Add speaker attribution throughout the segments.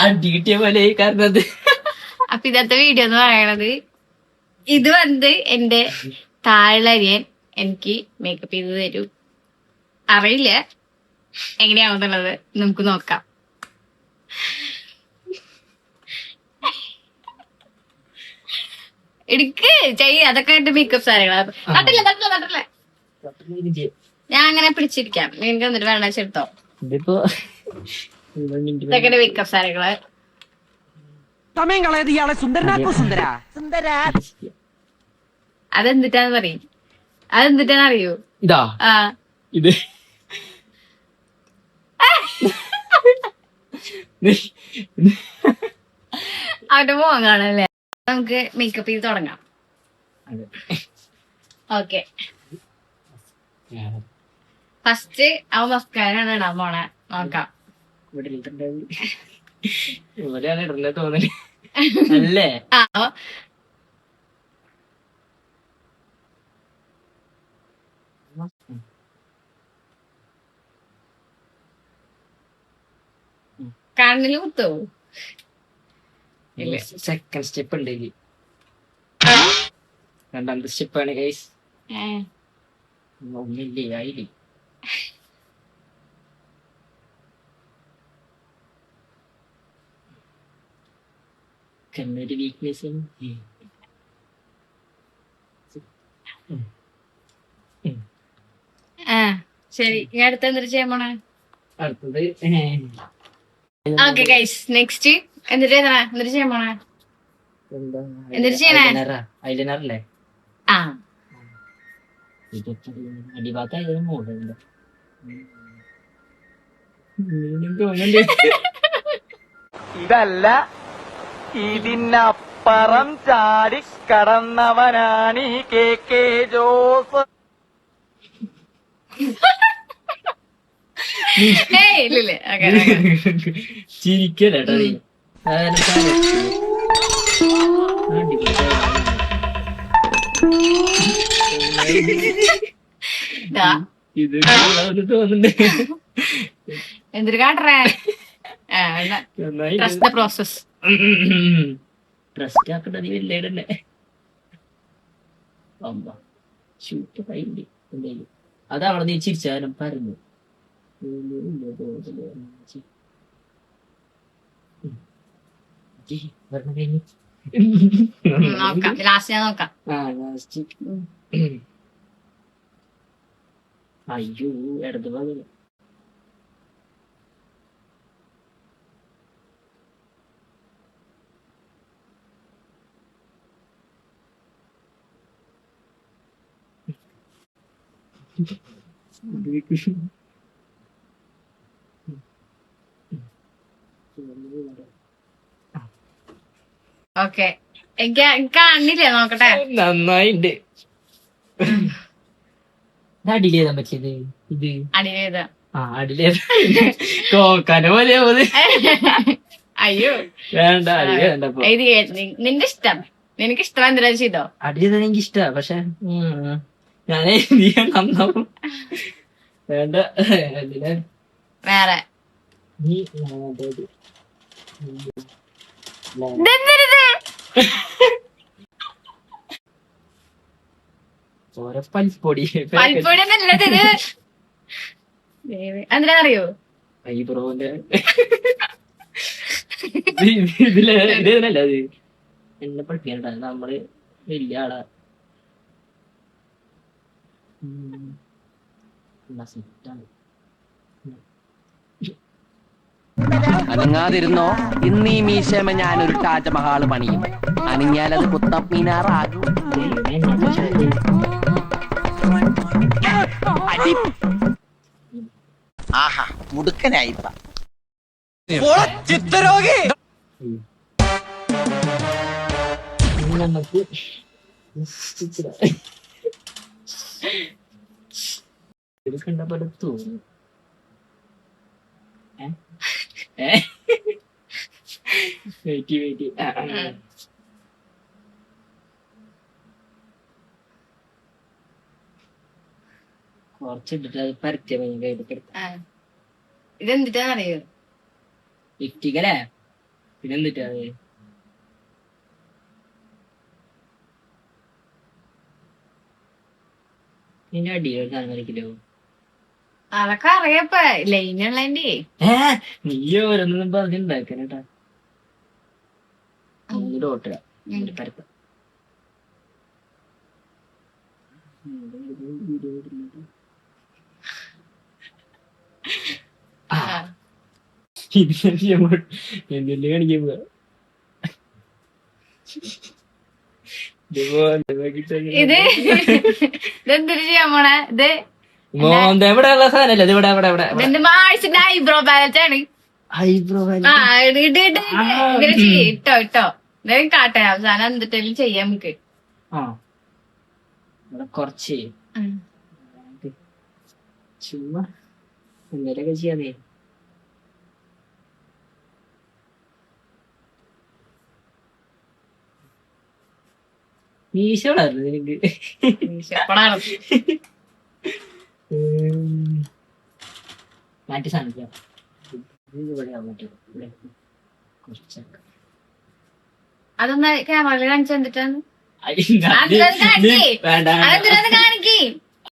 Speaker 1: അടികിട്ടിയ പോലെ കാരണം.
Speaker 2: അപ്പൊ ഇന്നത്തെ വീഡിയോ എന്ന് പറയണത് ഇത് വന്ന് എന്റെ താഴറിയൻ എനിക്ക് മേക്കപ്പ് ചെയ്ത് തരും. അറിയില്ല എങ്ങനെയാവുന്നുള്ളത്, നമുക്ക് നോക്കാം. എടുക്ക് അതൊക്കെ എന്റെ മേക്കപ്പ് സാധനങ്ങളാണ്. തട്ടില്ല. ഞാൻ അങ്ങനെ പിടിച്ചിരിക്കാം, നിനക്ക് എന്നിട്ട് വേണ്ട ചെറുത്തോ. ഇതൊക്കെ മേക്കപ്പ് സാധനങ്ങള്.
Speaker 3: സമയം കളയത് ഇയാളെ സുന്ദരനാക്കോ സുന്ദര.
Speaker 2: അതെന്തിട്ടാന്ന് പറയും, അതെന്തിട്ടാന്ന് അറിയൂ?
Speaker 1: ഇതാ ഇത്
Speaker 2: അവന്റെ മുഖം കാണല്ലേ. നമുക്ക് മേക്കപ്പ് ചെയ്ത് തുടങ്ങാം. ഓക്കെ, ഫസ്റ്റ് അവൻ മസ്കാരാണ് ഇടാൻ പോണെ. നോക്കാം.
Speaker 1: ഇവിടെയാണ് ഇടല്ലേ തോന്നല് അല്ലേ?
Speaker 2: കണ്ണില് കുത്തോ? ഇല്ല,
Speaker 1: സെക്കൻഡ് സ്റ്റെപ്പ് ഉണ്ട്. രണ്ടാമത്തെ സ്റ്റെപ്പാണ് ഗൈസ്. ഒന്നില്ലേ ആയില്ലേ. കണ്ണൊരു വീക്ക്നെസ്.
Speaker 2: ശരി, ഞാൻ അടുത്ത എന്തിട്ട് ചെയ്യാൻ പോണേ?
Speaker 1: അടുത്തത്
Speaker 2: ഓക്കെ ഗൈസ്, നെക്സ്റ്റ് എന്നിട്ട് ചെയ്യാൻ പോണേ? എന്നിട്ട് ചെയ്യണേ
Speaker 1: ഐലൈനറല്ലേ?
Speaker 2: ആ,
Speaker 1: അടിഭാഗത്തായതും മോഡലുണ്ട്.
Speaker 3: ഇതല്ല, ഇതിനപ്പുറം ചാടി കടന്നവനാണ് ഈ KK ജോസ്.
Speaker 2: ഇല്ല.
Speaker 1: ചിരിക്കല്ലേട്ടാ നീ. ഇത് തോന്നുന്നുണ്ട്.
Speaker 2: എന്തൊരു കാട്ടറേ. പ്രോസസ്
Speaker 1: ട്രസ്റ്റ് ആക്കേണ്ടത് വലിയ ഷൂട്ട് കഴിഞ്ഞു. എന്തായാലും അതവിടെ നീ ചിരിച്ചാലും പറഞ്ഞു.
Speaker 2: ലാസ്റ്റ് ഞാൻ നോക്കാം.
Speaker 1: അയ്യോ, ഇടത് ഭാഗം
Speaker 2: ഓക്കെ, എനിക്ക് കണ്ണില്ലേ? നോക്കട്ടെ.
Speaker 1: നന്നായിണ്ട്. അടിയിൽ ചെയ്താൻ പറ്റിയത് ഇത്.
Speaker 2: അടിയിലേതാ?
Speaker 1: അടിയിലേതാ? കോക്കാന പോലെ.
Speaker 2: അയ്യോ
Speaker 1: വേണ്ട,
Speaker 2: നിന്റെ ഇഷ്ടം. നിനക്ക് ഇഷ്ടം എന്തിനാ ചെയ്തോ.
Speaker 1: അടിയിൽ എനിക്ക് ഇഷ്ടാ, പക്ഷെ ഞാനേ നന്നാവും. വേണ്ട,
Speaker 2: വേറെ
Speaker 1: പൽപ്പൊടി
Speaker 2: നല്ലത്. എന്തിനാറിയോ?
Speaker 1: ഐബ്രോന്റെ ഇതിലല്ല, അത് എന്നെ പഠിപ്പിക്കണ്ട. നമ്മള് വലിയ ആളാ.
Speaker 3: അനങ്ങാതിരുന്നോ, ഇന്ന് ഈ മീശമ ഞാനൊരു താജ്മഹാള് പണിയും. അനങ്ങിയാലത് കുത്തബ് മീനാറാകും. ആഹാ, മുടുക്കനായിപ്പ ചിത്തരോഗി.
Speaker 1: നമുക്ക് കണ്ട പോലെ തോന്നുന്നു. വെയിറ്റ് കുറച്ചിട്ടിട്ട് അത് പരത്തിയ കയ്യിലൊക്കെ എടുത്ത്
Speaker 2: ആ. ഇതെന്തിട്ടാന്നറിയോ?
Speaker 1: ഇഷ്ടികല്ലേ പിന്നെ എന്നിട്ടാ അത് പിന്നെ അടിയിൽ സാധനം കളിക്കില്ലോ.
Speaker 2: അതൊക്കെ അറിയപ്പ ലൈനുള്ളതിന്റെ.
Speaker 1: നീ ഓരോന്നും പറഞ്ഞുണ്ടാക്കാനേട്ടാ ഡോട്ട പരത്ത എന്തെല്ലാം കാണിക്കാൻ പോവാ.
Speaker 2: ഇത് ഇതെന്തിനു ചെയ്യാൻ പോണേ? ഇത്
Speaker 1: ഇവിടെ ഉള്ള സാധനല്ലേ ഇത് ഇവിടെ ഇവിടെ ഇവിടെ
Speaker 2: ഇതെന്റെ മാഴ്ചന്റെ ഐബ്രോ ബാലറ്റ് ആണ്.
Speaker 1: ഐബ്രോ
Speaker 2: ആ ഇട്ടോ ഇട്ടോ എന്തെങ്കിലും കാട്ടെ അവസാനം എന്തിട്ടെങ്കിലും ചെയ്യാം നമുക്ക്.
Speaker 1: ആ ഇവിടെ കൊറച്ച് ചുമ്മാ എന്തെങ്കിലുമൊക്കെ ചെയ്യാന്നേ. മീശ വളർന്നു നിനക്ക്. മാറ്റി സാധിക്കാം.
Speaker 2: അതൊന്ന് ക്യാമറയിൽ കാണിച്ചു തന്നിട്ടാണ്. കാണിക്കേ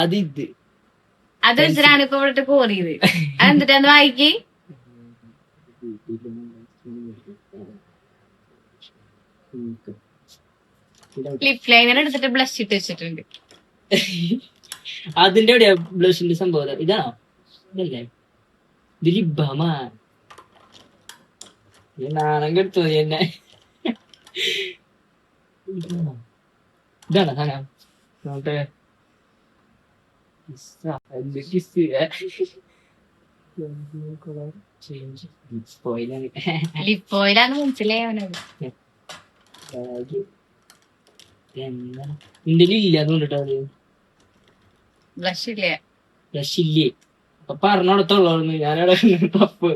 Speaker 1: അത് ഇത്
Speaker 2: അത് വെച്ചിട്ടാണ് ഇപ്പൊ ഇവിടെ കോറിയത്. അതെന്തിട്ടാന്ന് വായിക്ക്. ലിപ് ലൈനർ എടുത്തിട്ട് ബ്ലഷ് ഇട്ട് വെച്ചിട്ടുണ്ട്.
Speaker 1: അതിന്റെ എവിടെയാ ബ്ലഷിന്റെ സംഭവം? ഇതാണോ? ഇതല്ലേ ഇത് ലിബാമാ. നാണം കെടുത്തു എന്നെ. ഇതാണോ സാധനം? നോട്ടെ
Speaker 2: ലിപ് ഓയിലാന്ന് മനസ്സിലായവനത്.
Speaker 1: നിന്റെ ഇല്ല അതുകൊണ്ടിട്ടോ അത്
Speaker 2: ബ്ലഷ് ഇല്ലേ?
Speaker 1: ബ്ലഷ് ഇല്ലേ? അപ്പൊ പറഞ്ഞോടത്തോളൂ ഞാനവിടെ തപ്പ്.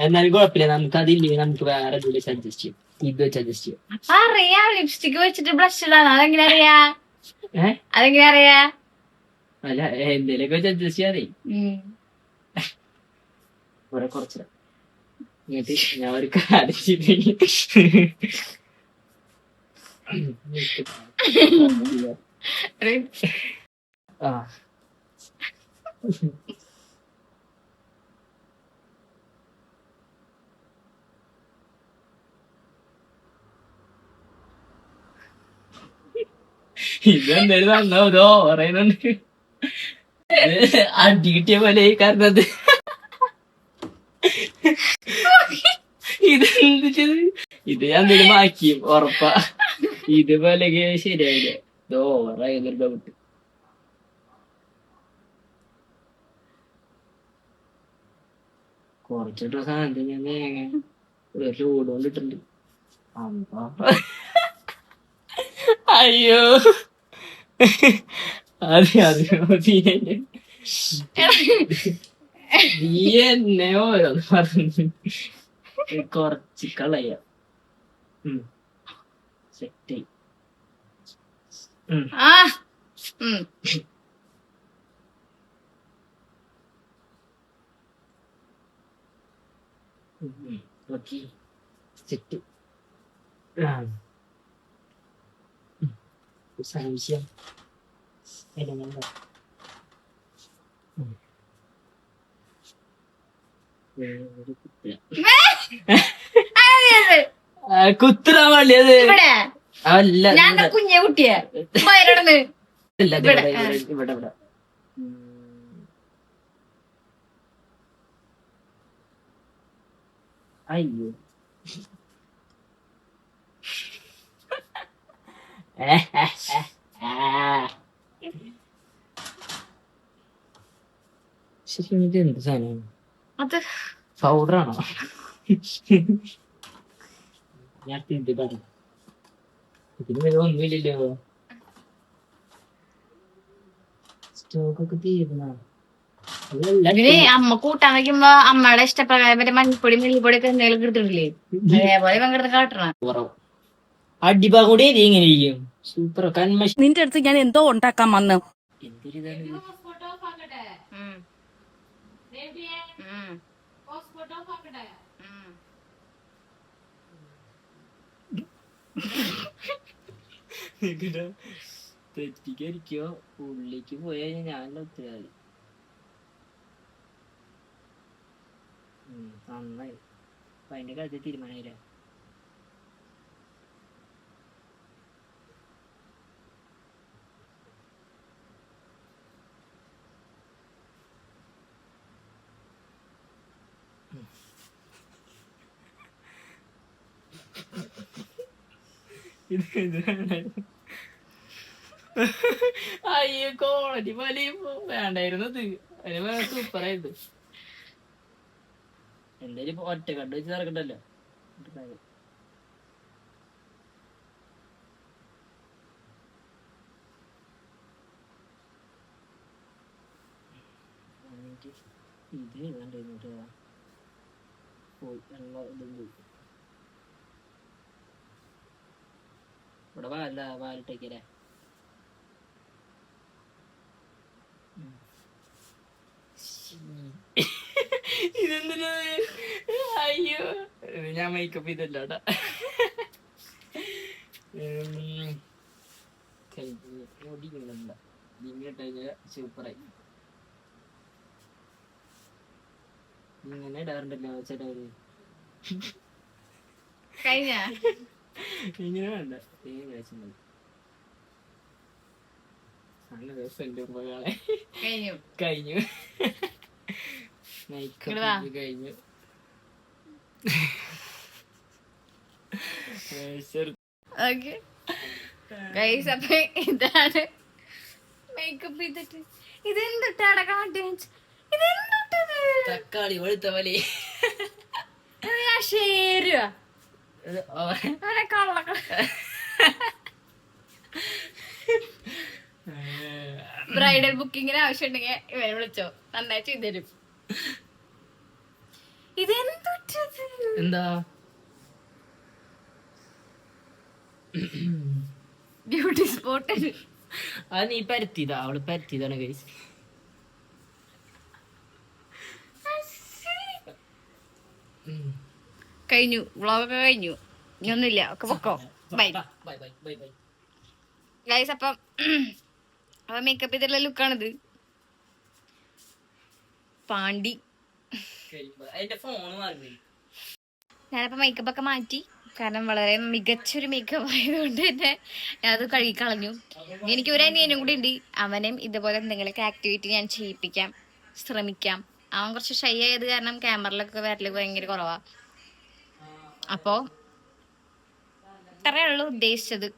Speaker 1: എന്നാലും കുഴപ്പമില്ല, നമുക്ക് അതില്ലേ, നമുക്ക് വേറെ അഡ്ജസ്റ്റ് ചെയ്യും. ഇത് വെച്ച് അഡ്ജസ്റ്റ് ചെയ്യും.
Speaker 2: അറിയാം ലിപ്സ്റ്റിക് വെച്ചിട്ട് ബ്ലഷ് ഇടാനോ? അതെങ്ങനെ അറിയാ? അതെങ്ങനെ അറിയാ?
Speaker 1: അല്ല എന്തേലൊക്കെ വെച്ച് അഡ്ജസ്റ്റ് ചെയ്യാതെ ഇവിടെ കുറച്ച് എന്നിട്ട് ഞാൻ ഒരു കാര്യം ആ ഇതെന്തായാലും നന്നാവതോ പറയുന്നുണ്ട്. അടി കിട്ടിയ പോലെ കാരണം ഇതെന്ത് ചെയ്ത് ഇത് ഞാൻ എന്തെങ്കിലും മാക്കിയും ഉറപ്പാ. ഇതുപോലെ ശരിയായില്ല. ഇതോ ഓവറായി ഡൗട്ട്. കുറച്ചിട്ട് സാധനത്തിന് ഞാൻ ഒരു ലോഡ് കൊണ്ടിട്ടുണ്ട്. അയ്യോ അതെ അതെ നീ എന്നെ ഓരോന്ന് പറഞ്ഞു കുറച്ച് കളയ സെറ്റ്. Okay set. സംശയം കുത്തറാൻ വേണ്ടിയത് അല്ല.
Speaker 2: ഞാൻ കുഞ്ഞെ കുട്ടിയെ
Speaker 1: ഇവിടെ ഇവിടെ അയ്യോ ശരിക്കും ഇത് എന്ത് സാധനമാണ്?
Speaker 2: അത്
Speaker 1: പൗഡറാണോ? ഞാൻ ഇത് പറഞ്ഞു ഇതിന് വേറെ ഒന്നുമില്ലല്ലോ. സ്റ്റോക്കൊക്കെ തീരുന്ന
Speaker 2: ഇതിന് അമ്മ കൂട്ടാൻ വെക്കുമ്പോ അമ്മയുടെ ഇഷ്ടപ്രകാരം മറ്റേ മഞ്ഞപ്പൊടി മെല്ലിപ്പൊടി ഒക്കെ എന്തെങ്കിലും എടുത്തിട്ടില്ലേ? അതേപോലെ പങ്കെടുത്ത് കാട്ടണം.
Speaker 1: അടിഭാഗം കൂടി ഇങ്ങനെ ഇരിക്കും. സൂപ്പർ കൺമഷി.
Speaker 4: നിന്റെ അടുത്ത് ഞാൻ എന്തോ ഉണ്ടാക്കാൻ വന്നു.
Speaker 1: എന്തൊരിതാണ്
Speaker 2: ഉം. ഉം.
Speaker 1: തെറ്റിക്കരിക്കോ ഉള്ളിക്ക് പോയി കഴിഞ്ഞാൽ ഞാൻ ഒത്തുകാരി നന്നായി അപ്പൊ അതിന്റെ കാര്യത്തിൽ തീരുമാനമില്ല. അയ്യോ കോളേജ് പോലെ വേണ്ടായിരുന്നു അത് സൂപ്പറായിരുന്നു. എന്തായാലും ഇപ്പൊ ഒറ്റ കണ്ടു വെച്ച് നടക്കണ്ടല്ലോ. ഇത് ഏതാണ്ടായിരുന്നു പോയി ഇവിടെ വാലിട്ടേക്കല്ലേ. ഇതെന്തിനാ? അയ്യോ ഞാൻ മേക്കപ്പ് ചെയ്തല്ലോട്ടാ. സൂപ്പറായി ഇങ്ങനെ ഇടാറുണ്ടല്ലോ ചേട്ടാ.
Speaker 2: കഴിഞ്ഞ
Speaker 1: ഇങ്ങനെ വേണ്ട കാഴ്ച മതി. നല്ല രസം കഴിഞ്ഞു. കഴിഞ്ഞു.
Speaker 2: അപ്പൊ ഇതാണ് മേക്കപ്പ് ചെയ്തിട്ട്. ഇതെന്തിട്ടാടെ കാണിച്ചു?
Speaker 1: തക്കാളി വെളുത്ത വലി
Speaker 2: ശരിയാ ബ്രൈഡൽ ബുക്കിങ്ങിന് ആവശ്യം ഉണ്ടെങ്കിൽ ഇവരെ വിളിച്ചോ, നന്നായി ചെയ്തുതരും. ഇതെന്തൊറ്റത്
Speaker 1: എന്താ
Speaker 2: ബ്യൂട്ടി സ്പോട്ട്?
Speaker 1: അത് നീ പരത്തിയതാ, അവള് പരത്തിയതാണ് ഗൈസ്.
Speaker 2: കഴിഞ്ഞു, വ്ളോഗൊക്കെ കഴിഞ്ഞു, ഇനിയൊന്നുമില്ല, ഒക്കെ പൊക്കോ. Bye guys. അപ്പം മേക്കപ്പ് ചെയ്തിട്ടുള്ള ലുക്കാണിത്. പാണ്ടി ഞാനപ്പോ മേക്കപ്പ് ഒക്കെ മാറ്റി, കാരണം വളരെ മികച്ചൊരു മേക്കപ്പ് ആയതുകൊണ്ട് തന്നെ ഞാനത് കഴുകിക്കളഞ്ഞു. എനിക്ക് ഒരു അനിയനും കൂടി ഉണ്ട്, അവനും ഇതുപോലെ എന്തെങ്കിലുമൊക്കെ ആക്ടിവിറ്റി ഞാൻ ചെയ്യിപ്പിക്കാം ശ്രമിക്കാം. അവൻ കുറച്ച് ഷൈ ആയത് കാരണം ക്യാമറയിലൊക്കെ വരല് ഭയങ്കര കുറവാ. അപ്പോ ഇത്രയേ ഉള്ളൂ ഉദ്ദേശിച്ചത്.